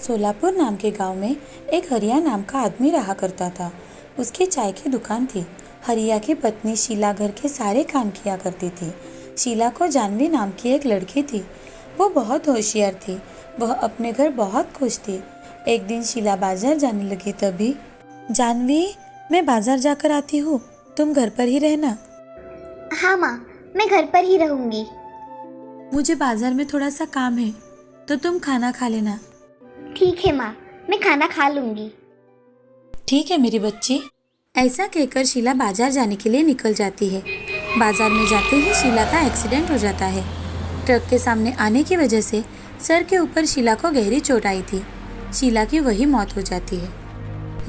सोलापुर नाम के गांव में एक हरिया नाम का आदमी रहा करता था। उसकी चाय की दुकान थी। हरिया की पत्नी शीला घर के सारे काम किया करती थी। शीला को जानवी नाम की एक लड़की थी। वो बहुत होशियार थी। वह अपने घर बहुत खुश थी। एक दिन शीला बाजार जाने लगी तभी, जानवी, मैं बाजार जाकर आती हूँ, तुम घर पर ही रहना। हाँ माँ, मैं घर पर ही रहूंगी। मुझे बाजार में थोड़ा सा काम है, तो तुम खाना खा लेना। ठीक है माँ, मैं खाना खा लूंगी। ठीक है मेरी बच्ची। ऐसा कहकर शीला बाजार जाने के लिए निकल जाती है। बाजार में जाते ही शीला का एक्सीडेंट हो जाता है। ट्रक के सामने आने की वजह से सर के ऊपर शीला को गहरी चोट आई थी। शीला की वही मौत हो जाती है।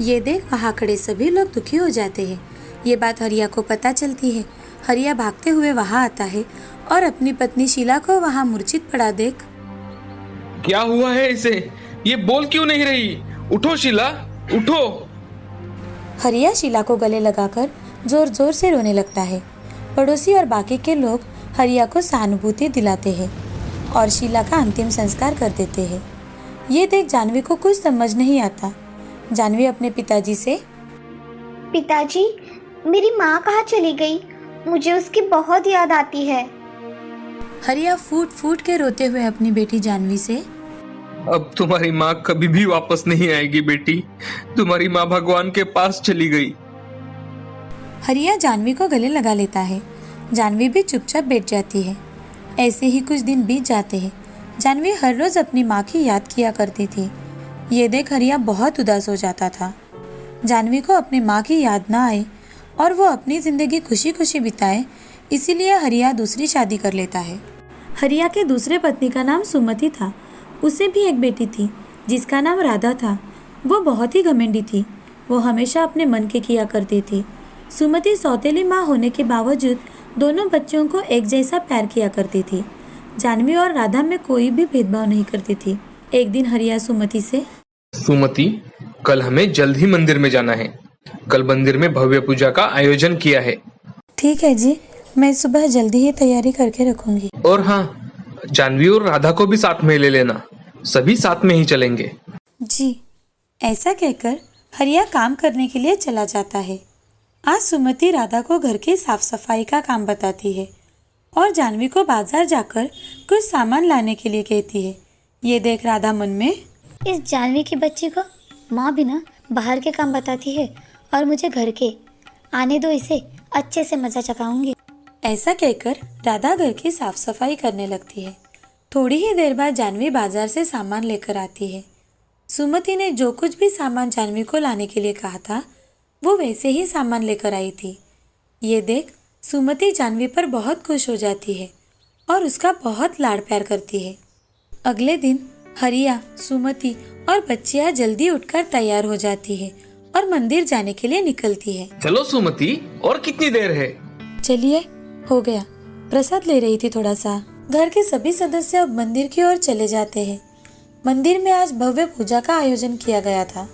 ये देख वहाँ खड़े सभी लोग दुखी हो जाते हैं। ये बात हरिया को पता चलती है। हरिया भागते हुए वहाँ आता है और अपनी पत्नी शीला को वहाँ मूर्छित पड़ा देख, क्या हुआ है इसे? ये बोल क्यों नहीं रही? उठो शीला, उठो। हरिया शीला को गले लगाकर जोर जोर से रोने लगता है। पड़ोसी और बाकी के लोग हरिया को सहानुभूति दिलाते हैं और शीला का अंतिम संस्कार कर देते हैं। ये देख जानवी को कुछ समझ नहीं आता। जानवी अपने पिताजी से, पिताजी, मेरी माँ कहाँ चली गई? मुझे उसकी बहुत याद आती है। हरिया फूट फूट के रोते हुए अपनी बेटी जानवी से, अब तुम्हारी माँ कभी भी वापस नहीं आएगी बेटी। तुम्हारी माँ भगवान के पास चली गई। हरिया जानवी को गले लगा लेता है। जानवी भी चुपचाप बैठ जाती है। ऐसे ही कुछ दिन बीत जाते हैं। जानवी हर रोज अपनी माँ की याद किया करती थी। ये देख हरिया बहुत उदास हो जाता था। जानवी को अपनी माँ की याद ना आए और वो अपनी जिंदगी खुशी खुशी बिताए, इसीलिए हरिया दूसरी शादी कर लेता है। हरिया के दूसरे पत्नी का नाम सुमति था। उसे भी एक बेटी थी जिसका नाम राधा था। वो बहुत ही घमंडी थी। वो हमेशा अपने मन के किया करती थी। सुमति सौतेली माँ होने के बावजूद दोनों बच्चों को एक जैसा प्यार किया करती थी। जानवी और राधा में कोई भी भेदभाव नहीं करती थी। एक दिन हरिया सुमति से, सुमति, कल हमें जल्द ही मंदिर में जाना है। कल मंदिर में भव्य पूजा का आयोजन किया है। ठीक है जी, मैं सुबह जल्दी ही तैयारी करके रखूंगी। और हाँ, जानवी और राधा को भी साथ में ले लेना। सभी साथ में ही चलेंगे। जी। ऐसा कहकर हरिया काम करने के लिए चला जाता है। आज सुमति राधा को घर की साफ सफाई का काम बताती है और जानवी को बाजार जाकर कुछ सामान लाने के लिए कहती है। ये देख राधा मन में, इस जानवी की बच्ची को माँ भी ना बाहर के काम बताती है और मुझे घर के। आने दो इसे, अच्छे से मजा चखाऊंगी। ऐसा कहकर राधा घर की साफ सफाई करने लगती है। थोड़ी ही देर बाद जानवी बाजार से सामान लेकर आती है। सुमति ने जो कुछ भी सामान जानवी को लाने के लिए कहा था, वो वैसे ही सामान लेकर आई थी। ये देख सुमति जानवी पर बहुत खुश हो जाती है और उसका बहुत लाड़ प्यार करती है। अगले दिन हरिया, सुमति और बच्चियां जल्दी उठकर तैयार हो जाती है और मंदिर जाने के लिए निकलती है। चलो सुमति, और कितनी देर है? चलिए, हो गया। प्रसाद ले रही थी थोड़ा सा। घर के सभी सदस्य अब मंदिर की ओर चले जाते हैं। मंदिर में आज भव्य पूजा का आयोजन किया गया था।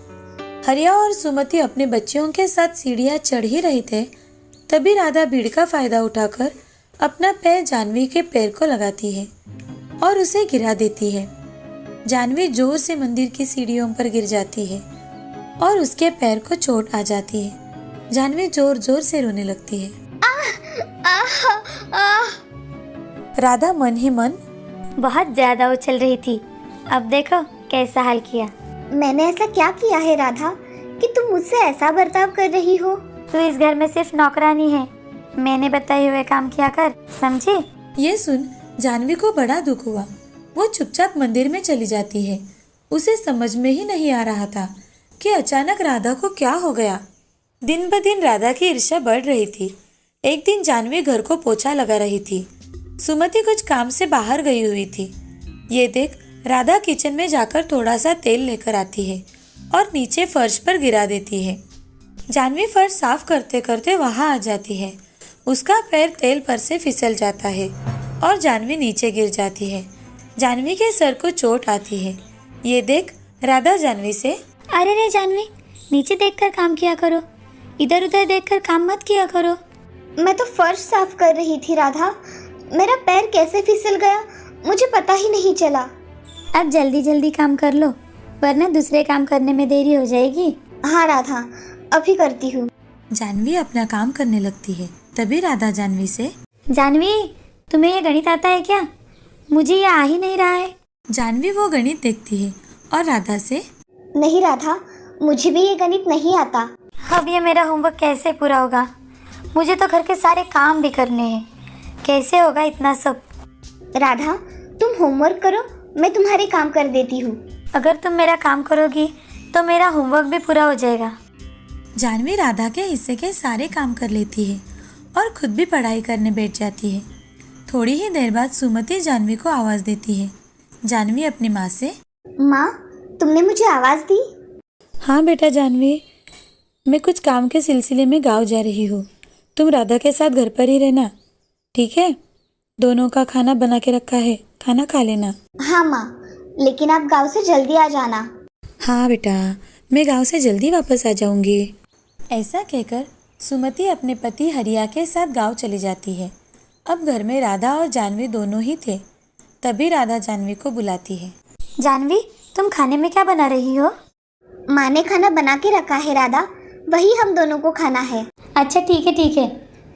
हरिया और सुमति अपने बच्चियों के साथ सीढ़ियां चढ़ ही रहे थे, तभी राधा भीड़ का फायदा उठाकर अपना पैर जानवी के पैर को लगाती है और उसे गिरा देती है। जानवी जोर से मंदिर की सीढ़ियों पर गिर जाती है और उसके पैर को चोट आ जाती है। जानवी जोर जोर से रोने लगती है। राधा मन ही मन, बहुत ज्यादा उछल रही थी, अब देखो कैसा हाल किया। मैंने ऐसा क्या किया है राधा कि तुम मुझसे ऐसा बर्ताव कर रही हो? तू इस घर में सिर्फ नौकरानी है। मैंने बताए हुए काम किया कर, समझी? ये सुन जानवी को बड़ा दुख हुआ। वो चुपचाप मंदिर में चली जाती है। उसे समझ में ही नहीं आ रहा था कि अचानक राधा को क्या हो गया। दिन ब दिन राधा की ईर्ष्या बढ़ रही थी। एक दिन जानवी घर को पोछा लगा रही थी। सुमति कुछ काम से बाहर गई हुई थी। ये देख राधा किचन में जाकर थोड़ा सा तेल लेकर आती है और नीचे फर्श पर गिरा देती है। जानवी फर्श साफ करते करते वहां आ जाती है। उसका पैर तेल पर से फिसल जाता है और जानवी नीचे गिर जाती है। जानवी के सर को चोट आती है। ये देख राधा जानवी से, अरे रे जानवी, नीचे देखकर काम किया करो, इधर उधर देखकर काम मत किया करो। मैं तो फर्श साफ कर रही थी राधा, मेरा पैर कैसे फिसल गया मुझे पता ही नहीं चला। अब जल्दी जल्दी काम कर लो, वरना दूसरे काम करने में देरी हो जाएगी। हाँ राधा, अभी करती हूँ। जानवी अपना काम करने लगती है। तभी राधा जानवी से, जानवी, तुम्हें ये गणित आता है क्या? मुझे ये आ ही नहीं रहा है। जानवी वो गणित देखती है और राधा से, नहीं राधा, मुझे भी ये गणित नहीं आता। अब ये मेरा होमवर्क कैसे पूरा होगा? मुझे तो घर के सारे काम भी करने हैं। कैसे होगा इतना सब? राधा, तुम होमवर्क करो, मैं तुम्हारे काम कर देती हूँ। अगर तुम मेरा काम करोगी तो मेरा होमवर्क भी पूरा हो जाएगा। जानवी राधा के हिस्से के सारे काम कर लेती है और खुद भी पढ़ाई करने बैठ जाती है। थोड़ी ही देर बाद सुमति जानवी को आवाज़ देती है। जानवी अपनी माँ से, माँ, तुमने मुझे आवाज़ दी? हाँ बेटा जानवी, मैं कुछ काम के सिलसिले में गाँव जा रही हूँ। तुम राधा के साथ घर पर ही रहना, ठीक है? दोनों का खाना बना के रखा है, खाना खा लेना। हाँ माँ, लेकिन आप गांव से जल्दी आ जाना। हाँ बेटा, मैं गांव से जल्दी वापस आ जाऊंगी। ऐसा कहकर सुमति अपने पति हरिया के साथ गांव चली जाती है। अब घर में राधा और जानवी दोनों ही थे। तभी राधा जानवी को बुलाती है। जानवी, तुम खाने में क्या बना रही हो? माँ ने खाना बना के रखा है राधा, वही हम दोनों को खाना है। अच्छा ठीक है,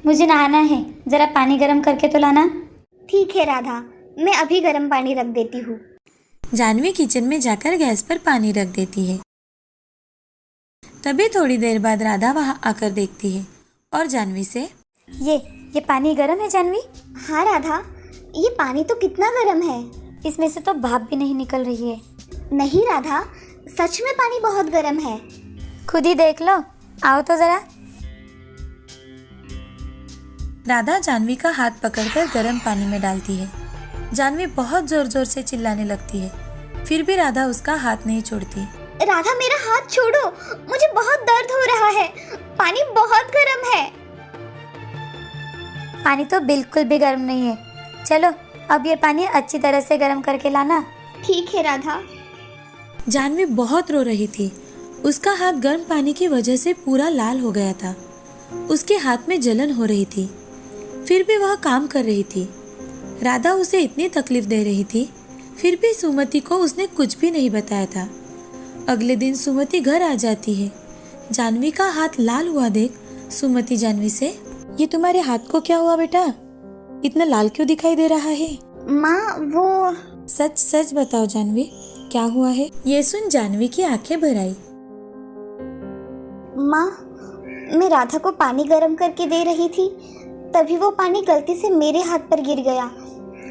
मुझे नहाना है, जरा पानी गर्म करके तो लाना। ठीक है राधा, मैं अभी गर्म पानी रख देती हूँ। जानवी किचन में जाकर गैस पर पानी रख देती है। तभी थोड़ी देर बाद राधा वहाँ आकर देखती है और जानवी से, ये पानी गर्म है जानवी? हाँ राधा, ये पानी तो कितना गर्म है। इसमें से तो भाप भी नहीं निकल रही है। नहीं राधा, सच में पानी बहुत गर्म है। खुद ही देख लो, आओ तो जरा। राधा जानवी का हाथ पकड़कर गर्म पानी में डालती है। जानवी बहुत जोर जोर से चिल्लाने लगती है, फिर भी राधा उसका हाथ नहीं छोड़ती। राधा, मेरा हाथ छोड़ो, मुझे बहुत दर्द हो रहा है। पानी बहुत गर्म है। पानी तो बिल्कुल भी गर्म नहीं है। चलो, अब ये पानी अच्छी तरह से गर्म करके लाना। ठीक है राधा। जानवी बहुत रो रही थी। उसका हाथ गर्म पानी की वजह से पूरा लाल हो गया था। उसके हाथ में जलन हो रही थी, फिर भी वह काम कर रही थी। राधा उसे इतनी तकलीफ दे रही थी, फिर भी सुमति को उसने कुछ भी नहीं बताया था। अगले दिन सुमति घर आ जाती है। जानवी का हाथ लाल हुआ देख सुमति जानवी से, ये तुम्हारे हाथ को क्या हुआ बेटा? इतना लाल क्यों दिखाई दे रहा है? माँ, वो सच सच बताओ जानवी, क्या हुआ है? ये सुन जानवी की आंखें भर आई। माँ, मैं राधा को पानी गर्म करके दे रही थी, तभी वो पानी गलती से मेरे हाथ पर गिर गया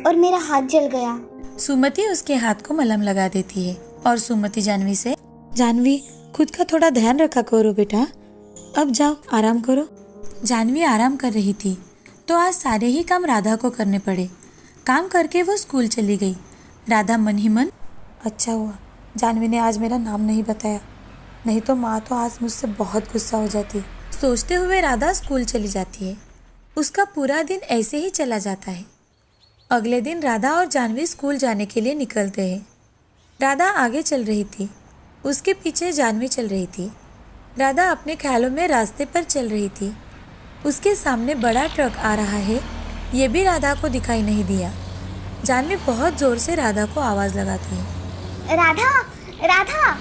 और मेरा हाथ जल गया। सुमति उसके हाथ को मलहम लगा देती है और सुमति जानवी से, जानवी खुद का थोड़ा ध्यान रखा करो बेटा, अब जाओ आराम करो। जानवी आराम कर रही थी तो आज सारे ही काम राधा को करने पड़े। काम करके वो स्कूल चली गई। राधा मन ही मन, अच्छा हुआ जानवी ने आज मेरा नाम नहीं बताया, नहीं तो माँ तो आज मुझसे बहुत गुस्सा हो जाती। सोचते हुए राधा स्कूल चली जाती है। उसका पूरा दिन ऐसे ही चला जाता है। अगले दिन राधा और जानवी स्कूल जाने के लिए निकलते हैं। राधा आगे चल रही थी, उसके पीछे जानवी चल रही थी। राधा अपने ख्यालों में रास्ते पर चल रही थी। उसके सामने बड़ा ट्रक आ रहा है, ये भी राधा को दिखाई नहीं दिया। जानवी बहुत जोर से राधा को आवाज़ लगाती है, राधा, राधा।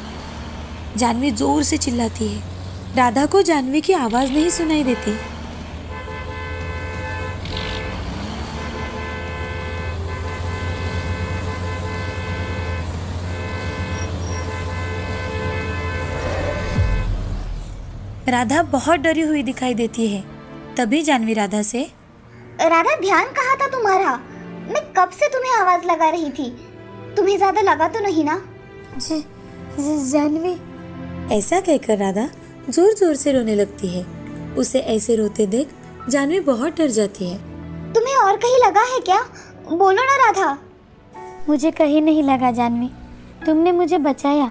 जानवी जोर से चिल्लाती है। राधा को जानवी की आवाज़ नहीं सुनाई देती। राधा बहुत डरी हुई दिखाई देती है। तभी जानवी राधा से, राधा, ध्यान कहाँ था तुम्हारा? मैं कब से तुम्हें आवाज लगा रही थी, तुम्हें ज्यादा लगा तो नहीं ना? जानवी। ऐसा कहकर राधा जोर जोर से रोने लगती है। उसे ऐसे रोते देख जानवी बहुत डर जाती है। तुम्हें और कहीं लगा है क्या? बोलो ना राधा। मुझे कहीं नहीं लगा जानवी, तुमने मुझे बचाया।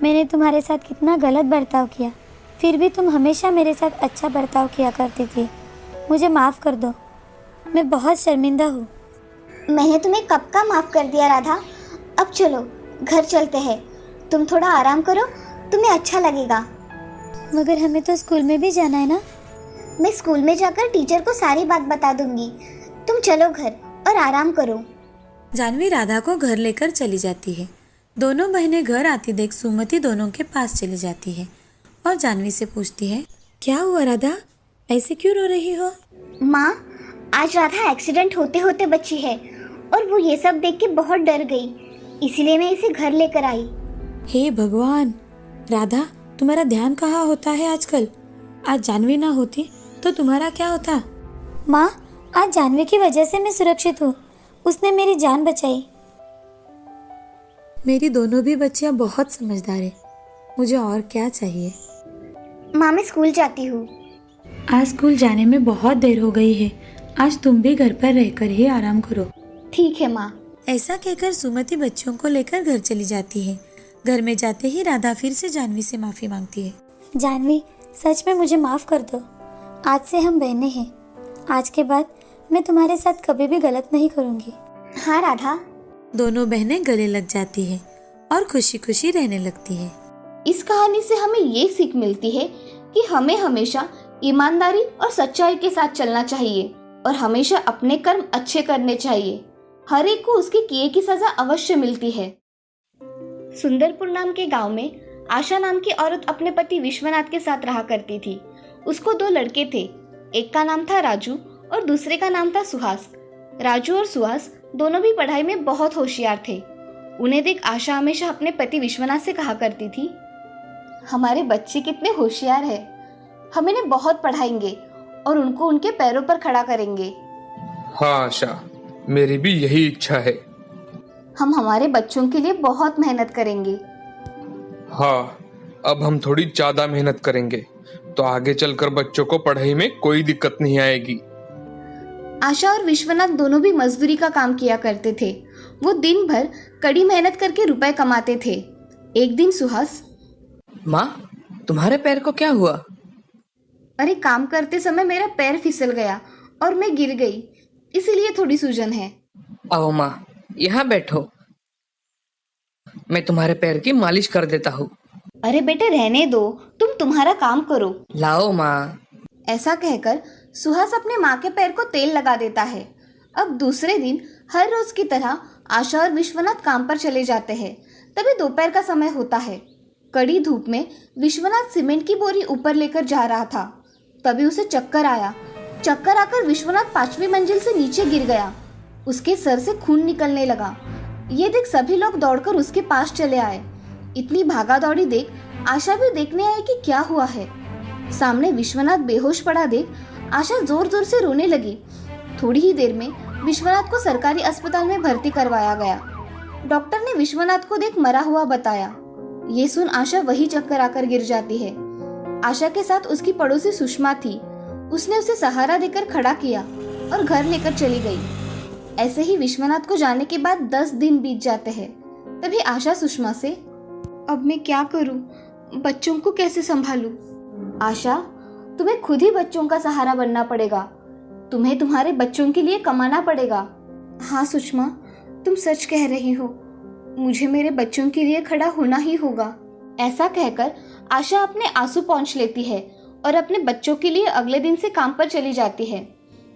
मैंने तुम्हारे साथ कितना गलत बर्ताव किया, फिर भी तुम हमेशा मेरे साथ अच्छा बर्ताव किया करती थी। मुझे माफ़ कर दो, मैं बहुत शर्मिंदा हूँ। मैंने तुम्हें कब का माफ़ कर दिया राधा। अब चलो घर चलते हैं, तुम थोड़ा आराम करो, तुम्हें अच्छा लगेगा। मगर हमें तो स्कूल में भी जाना है ना? मैं स्कूल में जाकर टीचर को सारी बात बता दूंगी। तुम चलो घर और आराम करो। जानवी राधा को घर लेकर चली जाती है। दोनों बहनें घर आती देख सुमति दोनों के पास चली जाती है और जानवी से पूछती है, क्या हुआ राधा, ऐसे क्यों रो रही हो? माँ, आज राधा एक्सीडेंट होते होते बची है और वो ये सब देख के बहुत डर गई, इसीलिए मैं इसे घर लेकर आई। हे भगवान, राधा तुम्हारा ध्यान कहाँ होता है आजकल? आज जानवी ना होती तो तुम्हारा क्या होता? माँ, आज जानवी की वजह से मैं सुरक्षित हूँ, उसने मेरी जान बचाई। मेरी दोनों भी बच्चियाँ बहुत समझदार है, मुझे और क्या चाहिए? माँ, मैं स्कूल जाती हूँ। आज स्कूल जाने में बहुत देर हो गई है, आज तुम भी घर पर रहकर ही आराम करो। ठीक है माँ। ऐसा कहकर सुमति बच्चों को लेकर घर चली जाती है। घर में जाते ही राधा फिर से जानवी से माफी मांगती है। जानवी, सच में मुझे माफ कर दो, आज से हम बहनें हैं। आज के बाद मैं तुम्हारे साथ कभी भी गलत नहीं करूँगी। हाँ राधा। दोनों बहनें गले लग जाती है और खुशी खुशी रहने लगती है। इस कहानी से हमें ये सीख मिलती है कि हमें हमेशा ईमानदारी और सच्चाई के साथ चलना चाहिए और हमेशा अपने कर्म अच्छे करने चाहिए। हर एक को उसके किए की सजा अवश्य मिलती है। सुंदरपुर नाम के गांव में आशा नाम की औरत अपने पति विश्वनाथ के साथ रहा करती थी। उसको 2 लड़के थे, एक का नाम था राजू और दूसरे का नाम था सुहास। राजू और सुहास दोनों भी पढ़ाई में बहुत होशियार थे। उन्हें देख आशा हमेशा अपने पति विश्वनाथ से कहा करती थी, हमारे बच्चे कितने होशियार है, हम इन्हें बहुत पढ़ाएंगे और उनको उनके पैरों पर खड़ा करेंगे। हाँ आशा, मेरी भी यही इच्छा है। हम हमारे बच्चों के लिए बहुत मेहनत करेंगे। हाँ, अब हम थोड़ी ज्यादा मेहनत करेंगे तो आगे चलकर बच्चों को पढ़ाई में कोई दिक्कत नहीं आएगी। आशा और विश्वनाथ दोनों भी मजदूरी का काम किया करते थे। वो दिन भर कड़ी मेहनत करके रुपए कमाते थे। एक दिन सुहास, माँ, तुम्हारे पैर को क्या हुआ? अरे काम करते समय मेरा पैर फिसल गया और मैं गिर गई, इसीलिए थोड़ी सूजन है। आओ माँ, यहाँ बैठो, मैं तुम्हारे पैर की मालिश कर देता हूँ। अरे बेटे रहने दो, तुम तुम्हारा काम करो। लाओ माँ। ऐसा कहकर सुहास अपने माँ के पैर को तेल लगा देता है। अब दूसरे दिन हर रोज की तरह आशा और विश्वनाथ काम पर चले जाते हैं। तभी दोपहर का समय होता है। कड़ी धूप में विश्वनाथ सीमेंट की बोरी ऊपर लेकर जा रहा था। तभी उसे चक्कर आया। चक्कर आकर विश्वनाथ 5वीं मंजिल से नीचे गिर गया। उसके सर से खून निकलने लगा। ये देख सभी लोग दौड़कर उसके पास चले आए। इतनी भागा दौड़ी देख आशा भी देखने आई कि क्या हुआ है। सामने विश्वनाथ बेहोश पड़ा देख आशा जोर जोर से रोने लगी। थोड़ी ही देर में विश्वनाथ को सरकारी अस्पताल में भर्ती करवाया गया। डॉक्टर ने विश्वनाथ को देख मरा हुआ बताया। ये सुन आशा वही चक्कर आकर गिर जाती है। आशा के साथ उसकी पड़ोसी सुषमा थी। उसने उसे सहारा देकर खड़ा किया और घर लेकर चली गई। ऐसे ही विश्वनाथ को जाने के बाद 10 दिन बीत जाते हैं। तभी आशा सुषमा से, अब मैं क्या करूं, बच्चों को कैसे संभालूं? आशा, तुम्हें खुद ही बच्चों का सहारा बनना पड़ेगा। तुम्हें तुम्हारे बच्चों के लिए कमाना पड़ेगा। हाँ सुषमा, तुम सच कह रही हो, मुझे मेरे बच्चों के लिए खड़ा होना ही होगा। ऐसा कहकर आशा अपने आंसू पोंछ लेती है और अपने बच्चों के लिए अगले दिन से काम पर चली जाती है।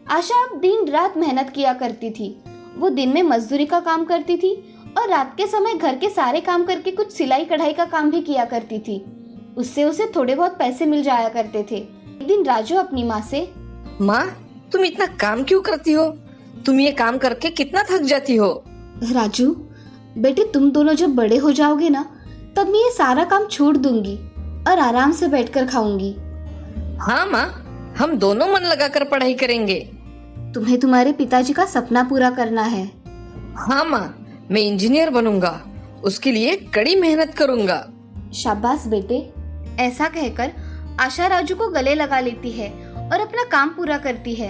आशा अब दिन रात मेहनत किया करती थी। वो दिन में मजदूरी का काम करती थी और रात के समय घर के सारे काम करके कुछ सिलाई कढ़ाई का काम भी किया करती थी। उससे उसे थोड़े बहुत पैसे मिल जाया करते थे। एक दिन राजू अपनी माँ से, माँ, तुम इतना काम क्यों करती हो? तुम ये काम करके कितना थक जाती हो? राजू बेटे, तुम दोनों जब बड़े हो जाओगे ना, तब मैं ये सारा काम छोड़ दूंगी और आराम से बैठकर खाऊंगी। हाँ माँ, हम दोनों मन लगाकर पढ़ाई करेंगे। तुम्हें तुम्हारे पिताजी का सपना पूरा करना है। हाँ माँ, मैं इंजीनियर बनूंगा, उसके लिए कड़ी मेहनत करूंगा। शाबाश बेटे। ऐसा कहकर आशा राजू को गले लगा लेती है और अपना काम पूरा करती है।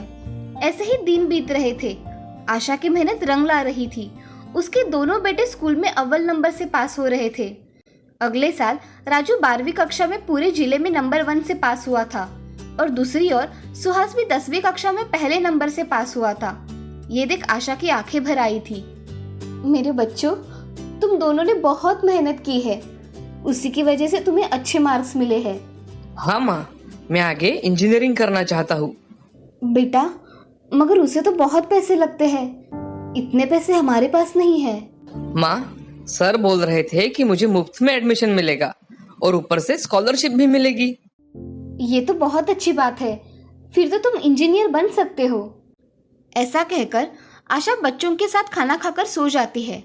ऐसे ही दिन बीत रहे थे। आशा की मेहनत रंग ला रही थी। उसके दोनों बेटे स्कूल में अव्वल नंबर से पास हो रहे थे। अगले साल राजू 12वीं कक्षा में पूरे जिले में नंबर 1 से पास हुआ था और दूसरी ओर सुहास भी 10वीं कक्षा में पहले नंबर से पास हुआ था। ये देख आशा की आंखें भर आई थी। मेरे बच्चों, तुम दोनों ने बहुत मेहनत की है, उसी की वजह से तुम्हें अच्छे मार्क्स मिले हैं। हाँ माँ, मैं आगे इंजीनियरिंग करना चाहता हूँ। बेटा, मगर उसे तो बहुत पैसे लगते हैं। इतने पैसे हमारे पास नहीं है। माँ, सर बोल रहे थे कि मुझे मुफ्त में एडमिशन मिलेगा और ऊपर से स्कॉलरशिप भी मिलेगी। ये तो बहुत अच्छी बात है, फिर तो तुम इंजीनियर बन सकते हो। ऐसा कहकर आशा बच्चों के साथ खाना खाकर सो जाती है।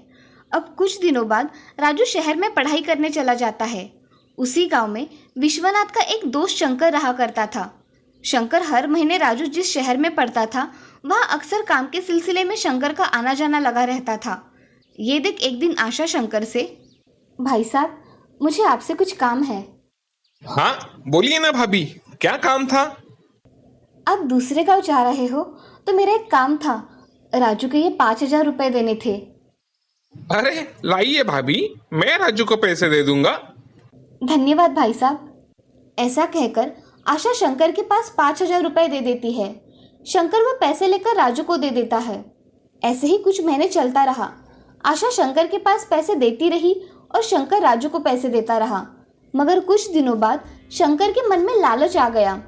अब कुछ दिनों बाद राजू शहर में पढ़ाई करने चला जाता है। उसी गांव में विश्वनाथ का एक दोस्त शंकर रहा करता था। शंकर हर महीने राजू जिस शहर में पढ़ता था वहाँ अक्सर काम के सिलसिले में शंकर का आना जाना लगा रहता था। ये देख एक दिन आशा शंकर से, भाई साहब मुझे आपसे कुछ काम है। हाँ बोलिए ना भाभी, क्या काम था? आप दूसरे गांव जा रहे हो तो मेरा एक काम था, राजू के ये 5,000 रुपए देने थे। अरे लाइए भाभी, मैं राजू को पैसे दे दूंगा। धन्यवाद भाई साहब। ऐसा कहकर आशा शंकर के पास 5,000 रुपए दे देती है। शंकर वो पैसे लेकर राजू को दे देता है। ऐसे ही कुछ महीने चलता रहा। आशा शंकर के पास पैसे देती रही और शंकर राजू को पैसे देता रहा। मगर कुछ दिनों बाद शंकर के मन में लालच आ गया।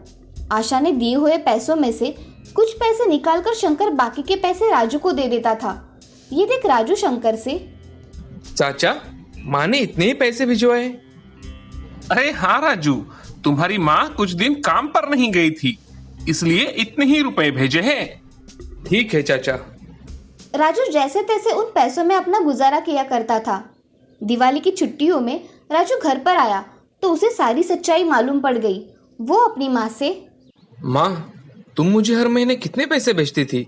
आशा ने दिए हुए पैसों में से कुछ पैसे निकालकर शंकर बाकी के पैसे राजू को दे देता था। ये देख राजू शंकर से, चाचा माँ ने इतने ही पैसे भिजवाए? अरे हाँ राजू, तुम्हारी माँ कुछ दिन काम पर नहीं गई थी, इसलिए इतने ही रुपए भेजे हैं। ठीक है चाचा। राजू जैसे तैसे उन पैसों में अपना गुजारा किया करता था। दिवाली की छुट्टियों में राजू घर पर आया तो उसे सारी सच्चाई मालूम पड़ गई। वो अपनी माँ से, माँ तुम मुझे हर महीने कितने पैसे भेजती थी?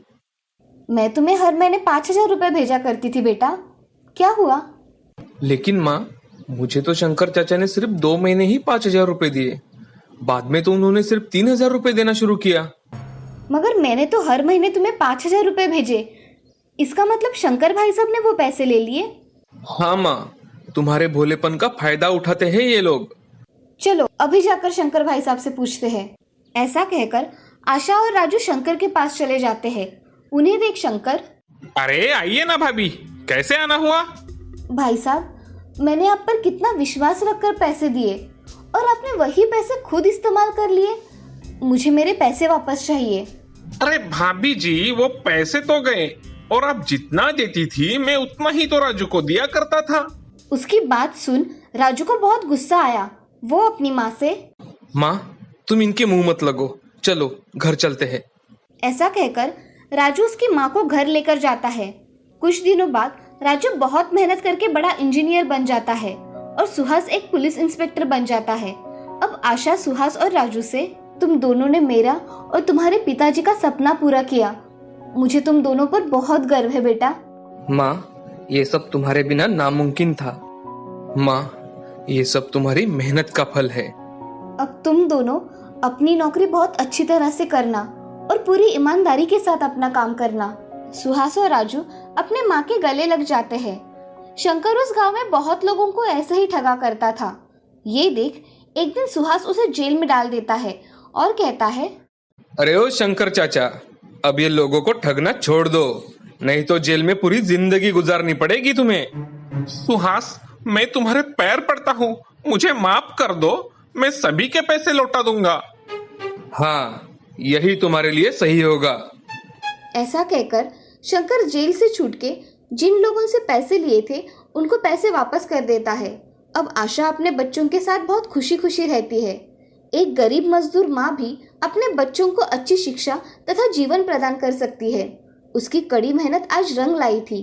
मैं तुम्हें हर महीने 5,000 रुपए भेजा करती थी बेटा, क्या हुआ? लेकिन माँ मुझे तो शंकर चाचा ने सिर्फ 2 महीने ही 5,000 रुपए दिए, बाद में तो उन्होंने सिर्फ 3,000 रुपए देना शुरू किया। मगर मैंने तो हर महीने तुम्हें 5,000 रुपए भेजे, इसका मतलब शंकर भाई साहब ने वो पैसे ले लिए? हाँ माँ, तुम्हारे भोलेपन का फायदा उठाते हैं ये लोग। चलो अभी जाकर शंकर भाई साहब से पूछते हैं। ऐसा कहकर आशा और राजू शंकर के पास चले जाते हैं। उन्हें देख शंकर, अरे आइए ना भाभी, कैसे आना हुआ? भाई साहब मैंने आप पर कितना विश्वास रखकर पैसे दिए और आपने वही पैसे खुद इस्तेमाल कर लिए। मुझे मेरे पैसे वापस चाहिए। अरे भाभी जी, वो पैसे तो गए और आप जितना देती थी मैं उतना ही तो राजू को दिया करता था। उसकी बात सुन राजू को बहुत गुस्सा आया। वो अपनी माँ से, माँ तुम इनके मुंह मत लगो, चलो घर चलते हैं। ऐसा कहकर राजू उसकी माँ को घर लेकर जाता है। कुछ दिनों बाद राजू बहुत मेहनत करके बड़ा इंजीनियर बन जाता है और सुहास एक पुलिस इंस्पेक्टर बन जाता है। अब आशा सुहास और राजू से, तुम दोनों ने मेरा और तुम्हारे पिताजी का सपना पूरा किया। मुझे तुम दोनों पर बहुत गर्व है बेटा। माँ ये सब तुम्हारे बिना नामुमकिन था। माँ ये सब तुम्हारी मेहनत का फल है। अब तुम दोनों अपनी नौकरी बहुत अच्छी तरह से करना और पूरी ईमानदारी के साथ अपना काम करना। सुहास और राजू अपने माँ के गले लग जाते हैं। शंकर उस गांव में बहुत लोगों को ऐसे ही ठगा करता था। ये देख एक दिन सुहास उसे जेल में डाल देता है और कहता है, अरे ओ शंकर चाचा, अब ये लोगों को ठगना छोड़ दो, नहीं तो जेल में पूरी जिंदगी गुजारनी पड़ेगी तुम्हें। सुहास, मैं तुम्हारे पैर पड़ता हूँ, मुझे माफ कर दो, मैं सभी के पैसे लौटा दूंगा। हाँ यही तुम्हारे लिए सही होगा। ऐसा कहकर शंकर जेल से छूट के जिन लोगों से पैसे लिए थे उनको पैसे वापस कर देता है। अब आशा अपने बच्चों के साथ बहुत खुशी खुशी रहती है। एक गरीब मजदूर माँ भी अपने बच्चों को अच्छी शिक्षा तथा जीवन प्रदान कर सकती है। उसकी कड़ी मेहनत आज रंग लाई थी।